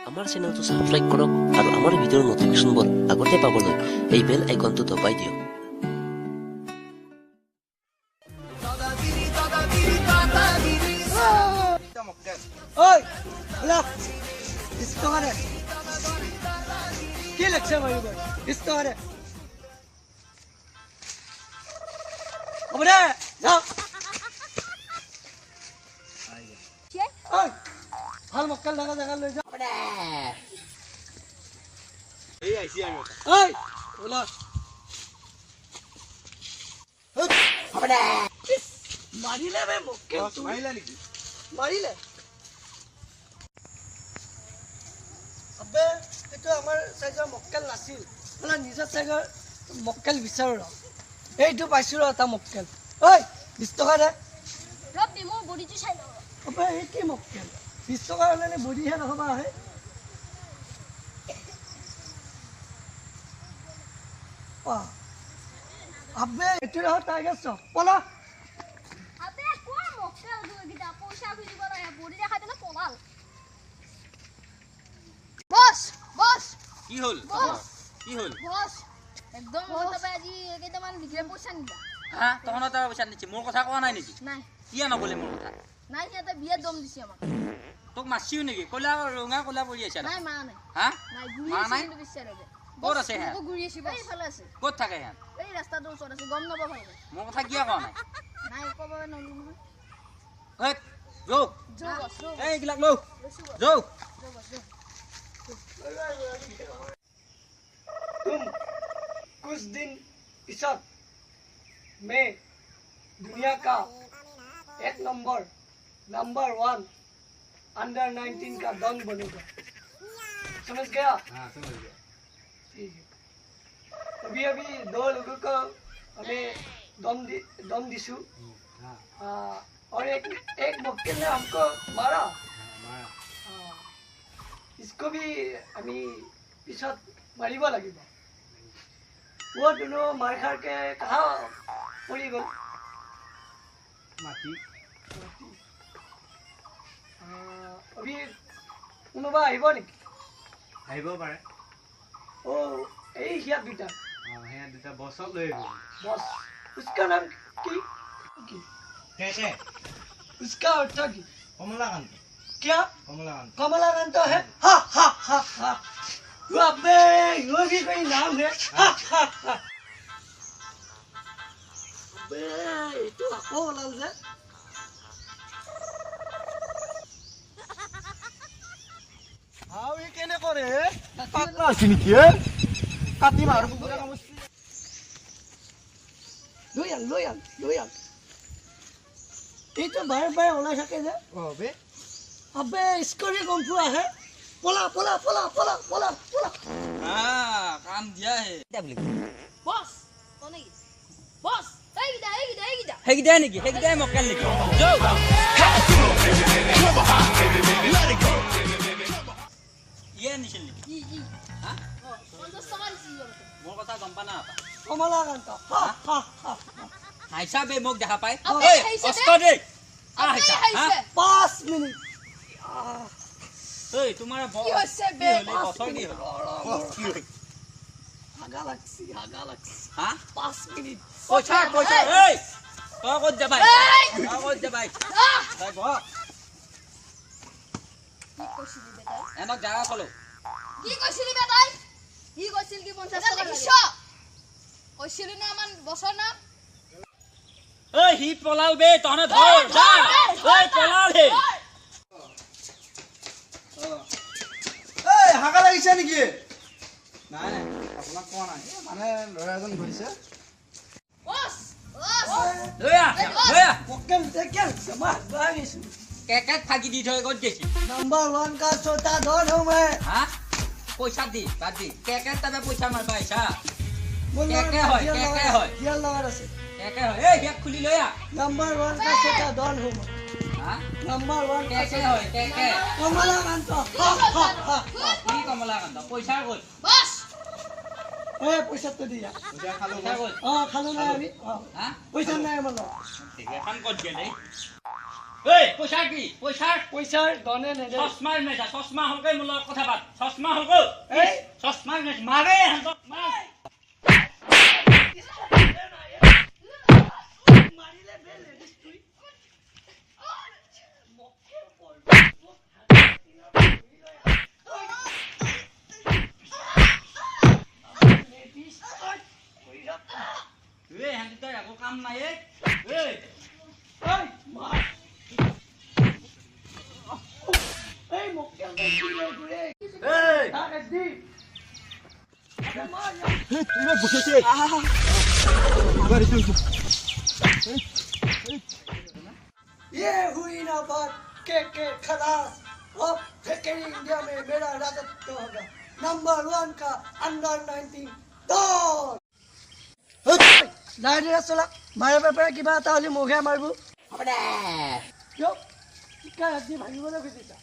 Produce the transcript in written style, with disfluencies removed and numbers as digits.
আমাৰ চেনেলটো সাবস্ক্ৰাইব কৰক আৰু আমাৰ ভিডিঅ'ৰ নটিফিকেশ্যনবোৰ আগতে পাবলৈ এই বেল আইকনটো দবাই দিয়ক। Oi, hola. Esto है. ¿Qué lección है ये? Esto है. Hombre, ya. ¿Qué? Oi. हाल मक्कल लगा ले जा. hombre এই আইছি আমি Oi, hola. hombre मारिले बे मक्कल तू. মাইলা নেকি मारिले. अबे এটা আমাৰ সাইজৰ মক্কেল নাছিল মানে নিজৰ সাইজৰ মক্কেল বিচাৰো ৰ এইটো পাইছো ৰ এটা মক্কেল ঐ 20 টকা দে রবি মো বডিটো চাই লও अबे এই কি মক্কেল 20 টকা হলে বডিহে নহবা আহে পা अबे এইটো ৰ টাইগাৰ চ পলা আবে কোন মক্কেল দুইটা পয়সা খুজিব না বডি দেখাই দিলে পলাল বস বস কি হল বস কি হল বস একদম তবে আজি কেইটামান বিক্রে পয়সা নিবা হ্যাঁ তখন তার পয়সা নিচ্ছে মোর কথা কোয়া নাই নাকি নাই কিয়া নবলে মোর কথা নাই সিহঁতে বিয়ে দম দিছে আমাক তোক মাছিও নেকি কলা ৰঙা কলা পৰি আছে নাই মা নাই হ্যাঁ নাই গুৰি মা আছে নাই? কিন্তু বিচাৰে ক'ত আছে হ্যাঁ? গুৰি আছে এই ফালে আছে ক'ত থাকে ইয়াত এই ৰাস্তাটোৰ ওচৰত আছে গম নাপাব ভালকে মোৰ কথা কিয়া কোৱা নাই নাই ক'ব নলি নহয় এই যৌ যো বস যো এই এইবিলাক লও যৌ বস যো तुम कुछ दिन पिछत मैं दुनिया का एक नंबर 1 अंडर 19 का डॉन बनूंगा समझ गया हां समझ गया ठीक है अभी अभी 2 लोगों को हमें दम दिसू हां और एक मक्केल ने हमको मारा मारा इसको भी हमें पिछत मारिब লাগিব वो दोनों मार खार के कहाँ पड़ी गल মাটি अभी কোনোবা আহিব নেকি আহিব পাৰে ओ এই হিয়া দুটা হেয়া দুটা বছক লৈ আহিব बस उसका नाम की কে কে उसका अर्थ की কমলাকান্ত क्या কমলাকান্ত कमलाकांत है हा हा हा हा अबे ये भी कोई नाम है हा हा हा अबे तो আকৌ ওলাল যে আও ই কেনে কৰে পাকলা আছে নেকি কাটি মাৰ কুকুৰা কামুচি লৈ আন এইটো বাৰে বাৰে ওলাই থাকে যে অবে अबे इसको भी कौन है पोला पोला पोला पोला पोला पोला কাম দিয়া হে বস কোনে বস এই গিটা হেগিদা নেকি হেগিদাই মক্কেল নেকি যৌ ইয়ে নিছিল নেকি ই হা 50 টাকা দিছি মোৰ কথা গম পা না कमलाकांत हा हा हा হাইছা বে মোক দেখা পাই আপনি এই হাইছে অস্ত দে আপনি হাইছা হাইছে 5 मिनट এই তোমাৰ কি হৈছে বে? বছৰ কি হ'ল आगा लगसी হা 5 मिनट পইচা পইচা এই তই ক'ত যাবাই এই! তই ক'ত যাবাই আহ! তই বহ কি কৈছিলি বেটাই এনক জাগা কলো কি কৈছিলি বেটাই কি কৈছিল কি 50 টাকা লিখিছ কৈছিলি না মান বছৰ না এই হি পলাল বে তনে ধৰ যা এই পলাল হে এই হাগা লাগিছে নেকি নাই নাই আপোনাক কোৱা নাই মানে ল'ৰা এজন গৈছে বস বস লয়া मक्कल देखल समाज बागिसु কেকেট ফাগি দি থৈ গত গেছি नंबर 1 का छोटा डॉन हूं मैं হা পইচা দি বাদ দি কেকেট তবে পইচা মার পাইছা बोल क्या होय, क्या होय? ये लगा रसे কেকে হয় এই হেক খুলি লয়া नंबर 1 का छोटा डॉन हूं मैं হা नंबर 1 का কেকে হয় কেকে कमलाकांत हा हा हा কি কমলা কান্দ পইচা গল বস ए पैसा तो दिया পূজা খালো পইচা গল हां खालो ना अभी হা पैसा नहीं मतलब এখন কত গেলে এই পইচা কি পইচাৰ দনে নেদে চশমাৰ নেচা চশমা হলকৈ মোৰ লগত কথা পাত চশমা হলকৈ এই চশমাৰ নেচ মাৰে হেঁতক মাৰ মাৰিলে বে লেডিজ তুই এই হেঁতি তই একো কাম নাই এই এই মক্কেল ঘুরে এই তাকে দি আবে মার ইমান বসেছে আবার একটু ये हुई ना बात के खलास अब फेकेरी इंडिया में मेरा राजत्व होगा नंबर 1 का अंडर 19 डॉन दादी रसला मारे पेपर किबा ता हली मोघे मारबो अब दे यो क्या हद्दी भांगिबले खुजिसा